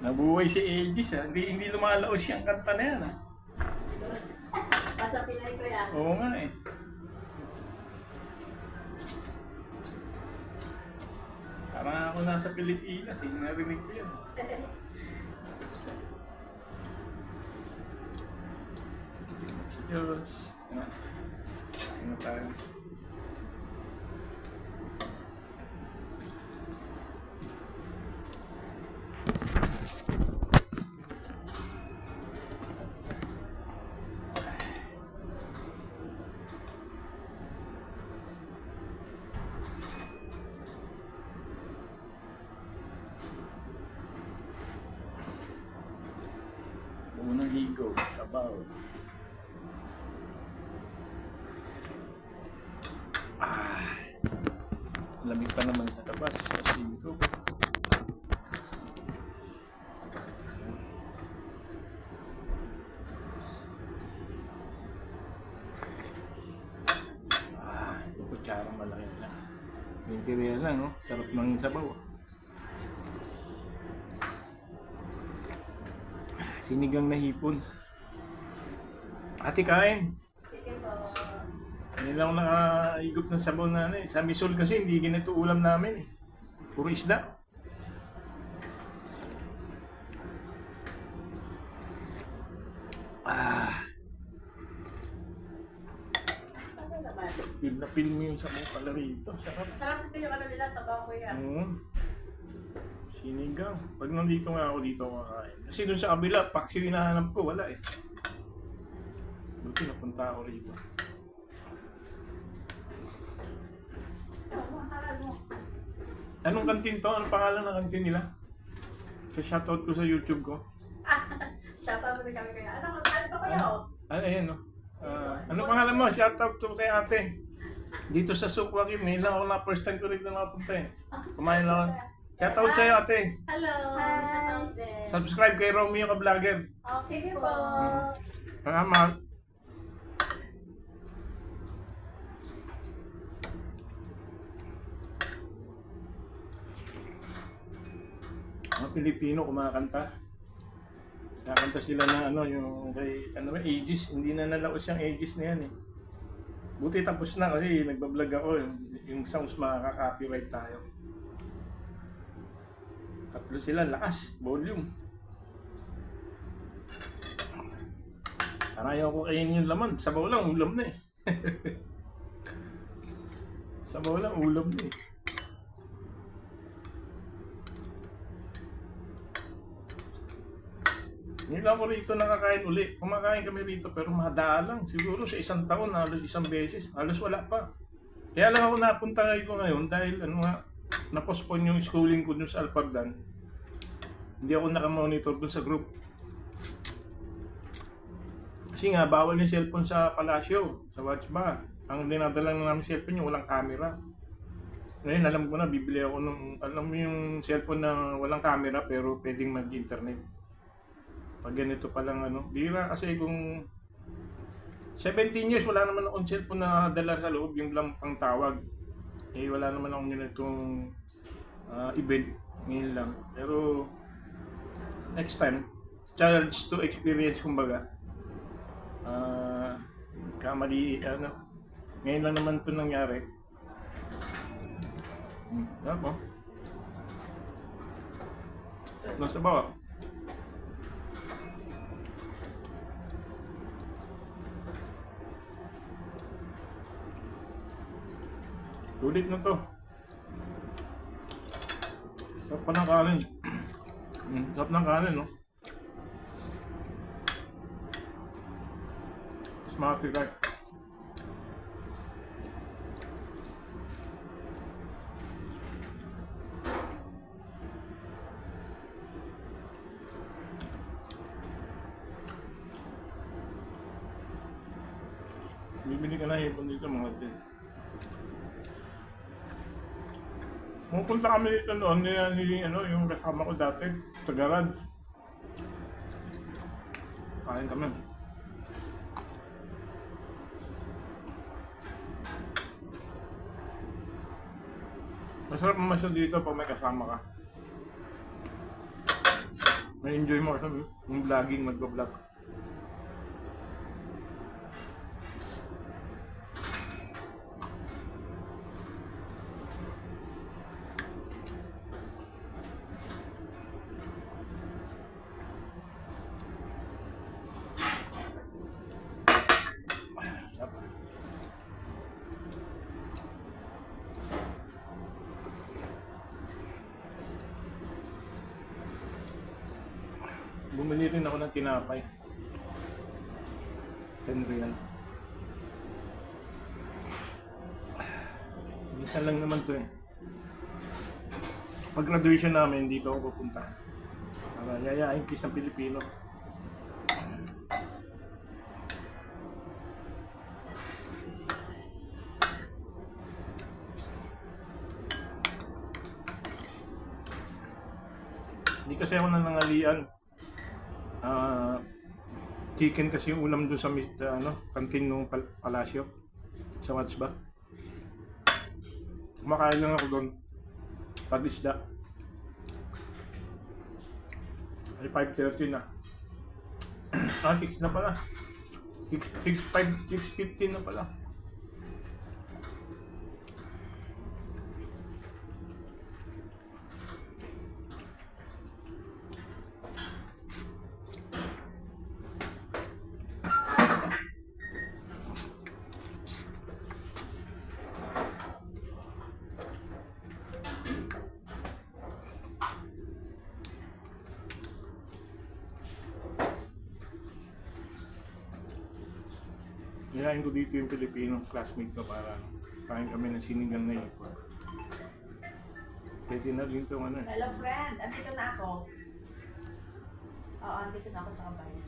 Nabuhay si Aegis ha. Hindi lumalaos yung kanta na yan ha. Basta Pinoy ko yan. Oo nga eh. Parang ako nasa Pilipinas eh. Narinig ko yun. Diyos. Ano tayo? Unang higo, sabaw. Lamig pa naman sa labas, sa singko. Ito kutsarang malaki na. 20 real lang, no? Sarap ng sabaw. Sinigang na hipon. Ate, kain. Sige po. Hindi lang ako nakaigop ng sabaw na ano eh. Sa Misol kasi hindi ganito ulam namin eh. Puro isda. Ano naman? Feel na feel mo yung sabaw pala rito. Sarap. Masarap ito yung ano nila sa bangko yan. Sinigang. Pag nandito nga ako dito kakain. Kasi dun sa kabila, paksi yung hinahanap ko, wala eh. Buti napunta ako rito. Anong kantin to? Anong pangalan ng kantin nila? Sa shoutout ko sa YouTube ko. Shoutout mo rin kami kaya. Ano pa kaya o? Ayan no. Ano pangalan mo? Shoutout to kay ate. Dito sa Sukwaki, may lang ako na first time ko rito nakapunta eh. Kumain lang ako. Shoutout sa'yo ate. Hello! Shoutout din. Subscribe kay Romeo ka vlogger. Okay po. Salamat. Mga Pilipino kumakanta. Nakanta sila na ano, yung kay ano, Aegis. Hindi na nalaos yung Aegis na yan eh. Buti tapos na kasi nagbablog ako. Yung songs makaka-copyright tayo. Tatlo sila, lakas, volume. Parang ayaw ko kainin yung laman. Sabaw lang, ulam na eh. Sabaw lang, ulam na eh. Hindi lang ako rito nakakain uli. Kumakain kami rito pero madalang. Siguro sa isang taon, halos isang beses. Halos wala pa. Kaya lang ako napunta rito ngayon dahil ano nga, na-postpone yung schooling ko dun sa Alpagdan. Hindi ako nakamonitor dun sa group. Kasi nga, bawal yung cellphone sa palasyo, sa watch bar. Ang dinadala namin cellphone yung walang camera. Ngayon, alam ko na, bibili ako ng, alam mo yung cellphone na walang camera pero pwedeng mag-internet. Pag ganito palang ano, bira kasi kung 17 years wala naman akong cellphone na dala sa loob, yung lang pang tawag. Eh wala naman akong ganitong event ngayon lang. Pero next time, challenge to experience kumbaga. Kamali ano. Ngayon lang naman 'to nangyari. Ako. Nasa bawah. Sulit na to. Sarap pa ng kanin. Sarap ng kanin, no? Smarty guy. Bibili ka na hipon dito mga din. Pupunta kami dito noon, ano, yung kasama ko dati, sa garage. Kain kami. Masarap naman siya dito pag may kasama ka. Na-enjoy mo kasi yung vlogging, mag-vlog. Sarap. Bumili rin ako ng tinapay. 10 real. Minsan lang naman to eh. Pag graduation namin, dito ako pupunta. Para yayain ko isang Pilipino. Hindi kasi ako nanangalian. Chicken kasi yung ulam doon sa kantin ng palasyo sa Watsba. Kumakain lang ako doon pag isda. Ay 5:30 na. 6 na pala. 6:15 na pala. Nilain ko dito yung Pilipino classmate ko para kain kami ng sinigang na ipon. Pwede na din itong ano. Hello friend, andito na ako. Oo, andito na ako sa kabayan.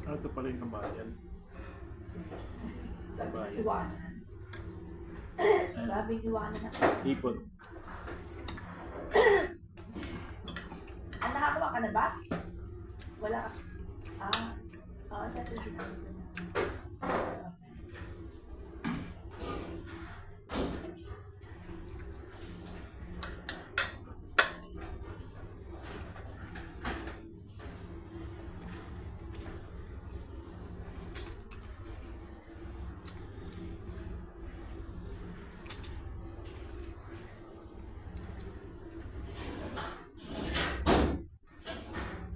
Ito pala yung kabayan. Sabi Kabayan. ng iwanan. Sabi ng iwanan ako. Ipon. Nakakuha ka na ba? Wala ka. Oo, siya sige.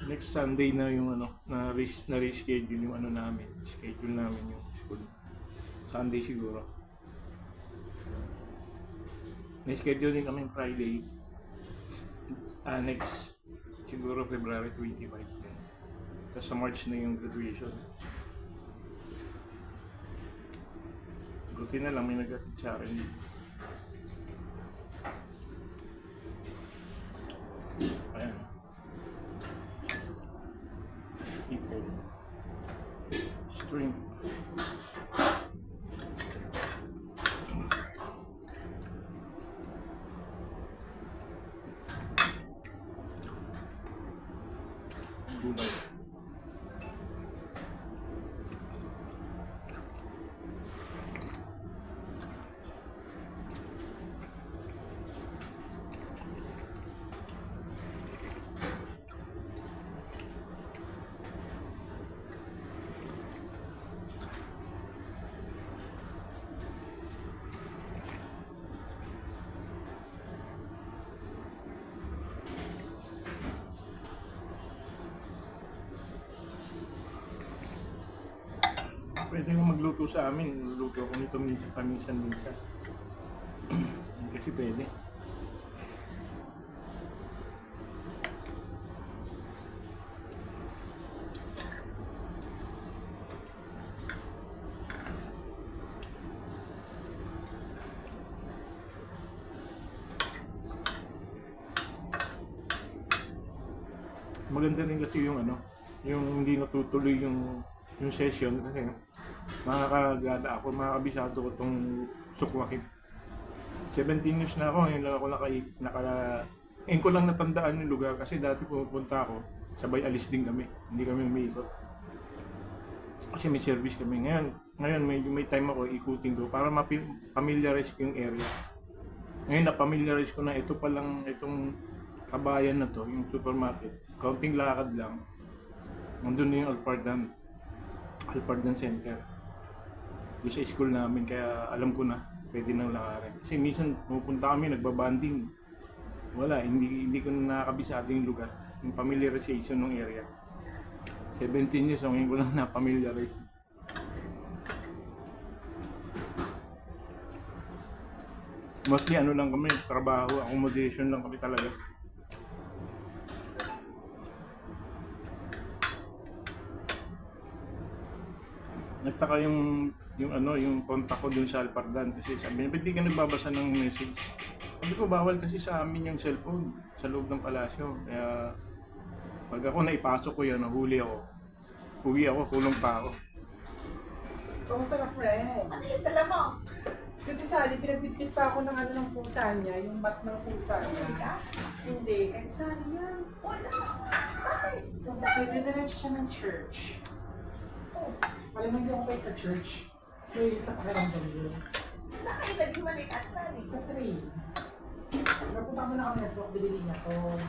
Next Sunday na yung na reschedule yung namin. Schedule namin yung school. Sunday siguro. Na-schedule din kami Friday. Next siguro February 25. Tapos sa March na yung graduation. Buti na lang may nag-attend sa akin dito. Ayan. People. String. Gulay. Pwede ko magluto sa amin. Luto ako nito paminsan-minsan. Kasi pwede. Maganda rin kasi yung yung hindi natutuloy yung session kasi makakagada ako, makakabisado ko itong Sukwakit. 17 years na ako, ngayon lang ako ngayon ko lang natandaan yung lugar kasi dati pupunta ako, sabay alis din kami, hindi kami umiikot. Kasi may service kami. Ngayon may time ako, ikutin ko para ma-familiarize ko yung area. Ngayon na-familiarize ko na ito palang itong kabayan na to, yung supermarket, kaunting lakad lang. Nandun na yung Alpardan Center. Doon sa school namin, kaya alam ko na, pwede nang lakarin. Kasi minsan pupunta kami, nagbabanding. Wala, hindi ko na nakakabisado yung lugar. Yung familiarization ng area. 17 years, ngayon ko lang na-familiarize. Mostly ano lang kami, trabaho, accommodation lang kami talaga. Nagtaka yung contact ko dun sa Alpardan kasi sabi niya, ba't di ka nagbabasa ng message? Sabi ko, bawal kasi sa amin yung cellphone sa loob ng palasyo. Kaya pag ako naipasok ko yan, nahuli ako. Uwi ako, kulong pa ako. Kamusta ka, friend? Ano yung dala mo? Kasi Sally, pinagbitbit pa ako ng ano ng pusa niya, yung mat ng pusa niya. Hindi ka? Hindi, kahit Sally yan. Uy, saan? Bakit? So, pwede na rin siya ng church. Alam mo, hindi ako kayo sa church. May sa pakiramdam yun. Saan kayo naging malikat? Saan eh? Sa train. Napunta mo na kami na so, binili niya to.